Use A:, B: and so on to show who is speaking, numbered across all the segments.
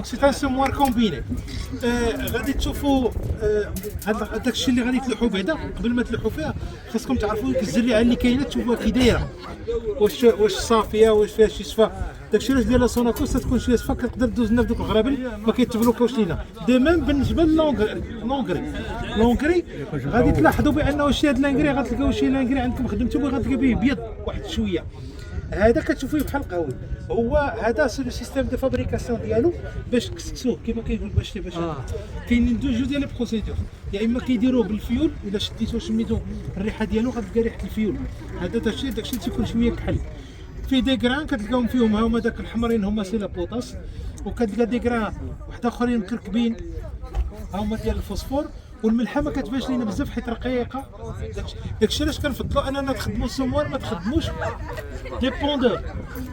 A: دونك سي ان سوموار كومبيني. غادي تشوفوا هذاك الشيء اللي غادي تلوحوا بعدا. قبل ما تلوحوا فيها خاصكم تعرفوا ديك الزريعه اللي كاينه تشوفوها كي دايره، واش صافيه واش فيها شي صفا. داكشي علاش ديال لا سوناكوس تكون شويه صفا كتقدر دوز لنا في دوك الغرابل ما كيتبلوكاوش لينا. دو ميم بالنسبه لونغري غادي تلاحظوا بانه شي هاد لانغري غتلقاو شي لانغري عندكم خدمتو غتلقى به ابيض واحد شويه. هذا كتشوفوه بحال قهوي، هو هذا سي لو سيستيم دو فابريكاسيون ديالو باش تكسكسوه كما كيقول باش كاينين جوج ديال لي بروسيدور. يا اما كيديروه بالفيول، الا شديتو شميتو الريحه ديالو غتلقى ريحه الفيول. هذا داكشي تيكون شويه كحل. في دي غران كتلقاهم فيهم هما داك الحمرين هما سي لا بوطاس، وكتلقى دي غران واحد اخرين مكركبين هما ديال الفوسفور. والملحه ما كتبانش لينا بزاف حيت رقيقه. داكشي علاش كنفضلوا اننا نخدموا السموار ما تخدموش لي بوندور.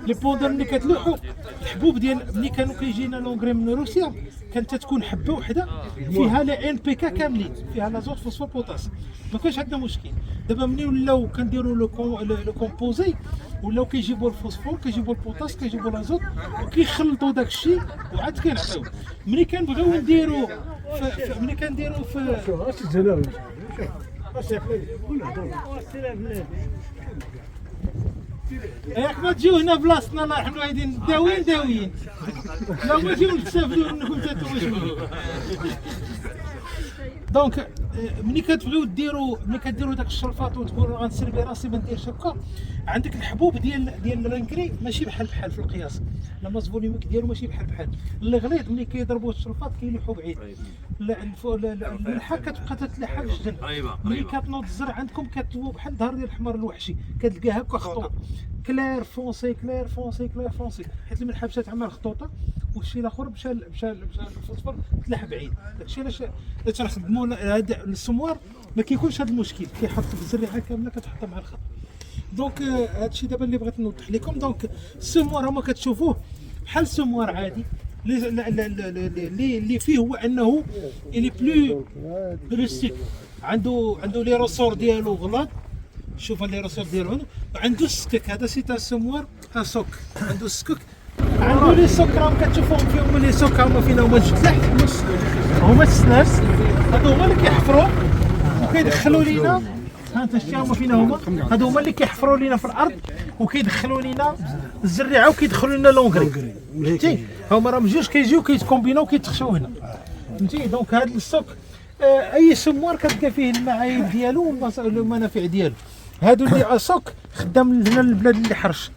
A: لي بوندور ملي كتلوحوا الحبوب ديال ملي كانوا كيجينا لونغري من روسيا كانت تكون حبه وحده فيها لي ان بي كا كاملين، فيها لازوت فوسفور بوتاس، ما كانش عندنا مشكل. دابا ملي ولاو كنديروا لو كومبوزي ولاو كيجيبوا الفوسفور كيجيبوا البوتاس كيجيبوا لازوت وكيخلطوا داكشي وعاد كينعطيو. ملي كنبغيو نديروا ملي كنديروا في ياك ما تجيو هنا بلاصتنا الله يرحم الوالدين داويين لا ما تجيو نستافدوا منكم حتى نتوما شويه. دونك ملي كتبغيو ديروا داك الشرفاط وتقولوا غنسربي راسي ما نديرش هكا، عندك الحبوب ديال الرانكري ماشي بحال في القياس. لما فوليوميك ديالو ماشي بحال اللي غليظ ملي كيضربوا الشرفاط كيلوحوا بعيد. الملحه كتبقى تتلحى جدا. ملي كتنوض الزرع عندكم كتبقى بحال الظهر ديال الحمار الوحشي، كتلقاه هكا خطوط كلير فونسي حيت الملحه مشات عمال خطوطه والشيء الاخر مشى الفوسفور تلاح بعيد. داكشي علاش تنخدموا هذا السموار ما كيكونش هذا المشكل، كيحط في الزريعه كامله كتحطها مع الخط. دونك هادشي دابا اللي بغيت نوضح لكم. دونك السموار هما كتشوفوه بحال السموار عادي اللي فيه هو انه الي بلو ريستيك، عنده لي ريسور ديالو غلاط. شوف لي ريسور ديالو عنده السكك. هذا سي تاع السموار ها سوك، عنده السكك، عنده لي سوك راهم كتشوفوهم فيهم لي سوك هما فين هما الجوج تحت النص هما السناس. هادو هما اللي كيحفروا وكيدخلوا لينا. ها انت شتي هما فين هما، هادو هما اللي كيحفروا لينا في الارض وكيدخلوا لينا الزريعه وكيدخلوا لنا لونغري. فهمتي هما راهم جوج كيجيو كيتكومبيناو كيتخشوا هنا. فهمتي دونك هاد السوك اي سموار كتلقى فيه المعايب ديالو والمنافع ديالو. هادو اللي سوك خدام هنا البلاد اللي حرش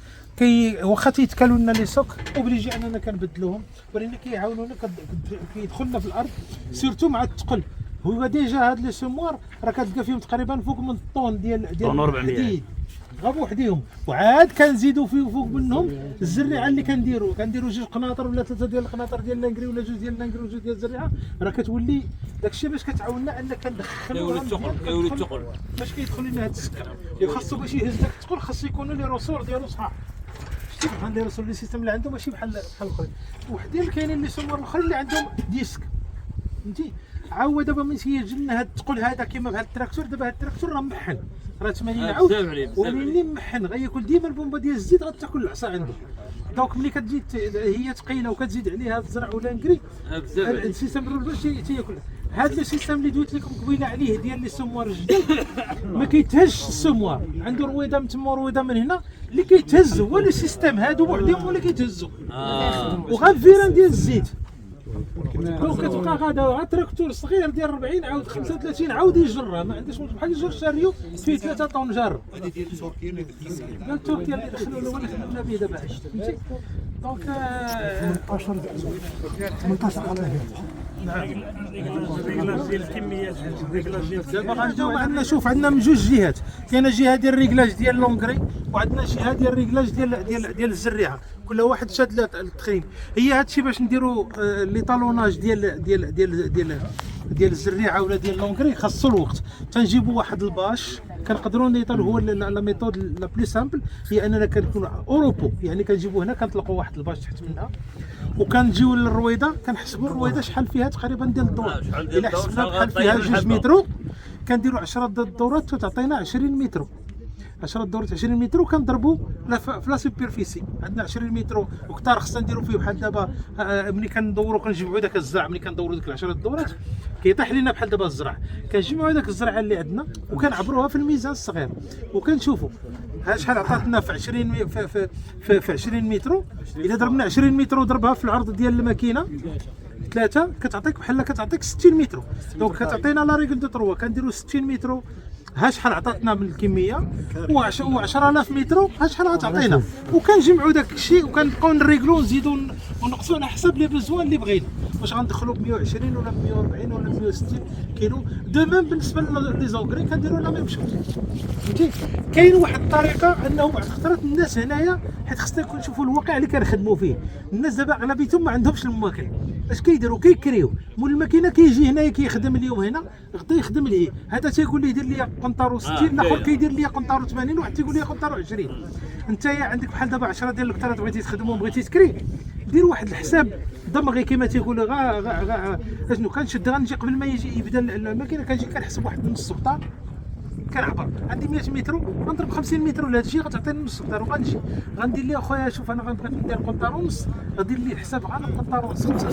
A: واخا تيتكالوا لنا لي سوك اوبليجي اننا كنبدلوهم، ولكن كيعاونونا كيدخلنا في الارض سيرتو مع الثقل. هو ديجا هاد لي سموار راه كتلقى فيهم تقريبا فوق من الطون ديال الحديد غا بوحديهم، وعاد كنزيدوا فيه فوق منهم الزريعه اللي كنديروا جوج قناطر ولا ثلاثه ديال القناطر ديال لانكري ولا جوج ديال لانكري وجوج ديال الزريعه. راه كتولي داكشي باش كتعاوننا ان كندخلوا الثقل باش كيدخل لنا هاد السكر. خاصو باش يهز داك الثقل خاصو يكونوا لي رسور ديالو صحاح. شتي بحال لي رسول لي سيستم اللي عندهم ماشي بحال الاخرين. وحدين كاينين لي سموار الاخرين اللي عندهم ديسك. فهمتي عاود دابا من تيجي لنا هاد الثقل هذا كيما بحال التراكتور. دابا هاد التراكتور راه محن راه 80 عود ولكن محن غياكل ديما البومبه ديال الزيت غتاكل العصا عنده. دونك ملي كتجي هي ثقيله وكتزيد عليها الزرع ولا نكري السيستم الرول تياكل. هذا السيستم اللي دويت لكم قبيله عليه ديال لي سموار الجداد ما كيتهزش السموار، عنده رويده من تما ورويده من هنا اللي كيتهز هو لي سيستم هادو بوحدهم ولا كيتهزوا وغا فيران ديال الزيت. دونك كتبقى غا تراكتور صغير ديال 40 عاود 35 عاود يجرها ما عندهاش بحال يجر شاريو فيه 3 طون جار. هذه ديال تركيا اللي دخلوا تركيا اللي دخلوا له ولا خدمنا به دابا. فهمتي دونك 18 على ريغلاج ديال الكميات. دابا غنجاوب عندنا شوف عندنا من جوج جهات، كاينه جهه ديال الريغلاج ديال لونغري وعندنا جهه ديال الريغلاج ديال الزريعه. كل واحد شاد التقييم. هي هادشي باش نديروا لي طالوناج ديال الزريعه ولا ديال لونغري خاصو الوقت. تنجيبوا واحد الباش كنقدروا نيطالو. هو لا ميثود لا بلي سامبل هي اننا كنكون اوروبو، يعني كنجيبوا هنا كنطلقوا واحد الباش تحت منها وكنجيو للرويده كنحسبوا الرويده شحال فيها تقريبا ديال الدور. الا حسبنا بحال فيها 2 متر كنديروا 10 دورات وتعطينا 20 متر. 10 دورات 20 متر وكنضربوا في لا سوبرفيسي. عندنا 20 متر وكثار خصنا نديروا فيه بحال دابا ملي كندوروا كنجمعوا داك الزرع، ملي كندوروا ديك 10 دورات كيطيح لينا بحال دابا الزرع، كنجمعوا داك الزرعه اللي عندنا وكنعبروها في الميزان الصغير وكنشوفوا ها شحال عطاتنا في 20 في 20 متر. الا ضربنا 20 متر وضربها في العرض ديال الماكينه 3 كتعطيك بحال كتعطيك 60 متر. دونك كتعطينا لا ريغل دو 3 كنديروا 60 متر ها شحال عطاتنا من الكميه، و10000 متر ها شحال غتعطينا، وكنجمعوا داك الشيء وكنبقاو نريغلو ونزيدوا ونقصوا على حسب لي بوزوان اللي بغينا، واش غندخلوا ب 120 ولا ب 140 ولا ب 160 كيلو. دو ميم بالنسبه لي زونغري كنديروا لا ميم شوز. فهمتي كاين واحد الطريقه انه بعض الخطرات الناس هنايا حيت خصنا نشوفوا الواقع اللي كنخدموا فيه. الناس دابا اغلبيتهم ما عندهمش الماكن، اش كيديروا كيكريو مول الماكينه كيجي هنايا كيخدم اليوم هنا غدا يخدم ليه، هذا تيقول لي دير لي قنطارو 60، الاخر كيدير لي قنطارو 80، واحد تيقول لي قنطارو 20. انت عندك بحال دابا 10 ديال الكترات بغيتي تخدمهم بغيتي تكري، دير واحد الحساب دمغي كما تيقول غا اشنو كنشد غنجي قبل ما يجي يبدا الماكينه كنجي كنحسب واحد نص هكتار كنعبر عندي 100 متر غنضرب 50 متر لهذا الشيء غتعطيني نص هكتار وغنجي غندير ليه اخويا شوف انا غنبغي ندير قنطار ونص غدير لي الحساب غا قنطار ونص 5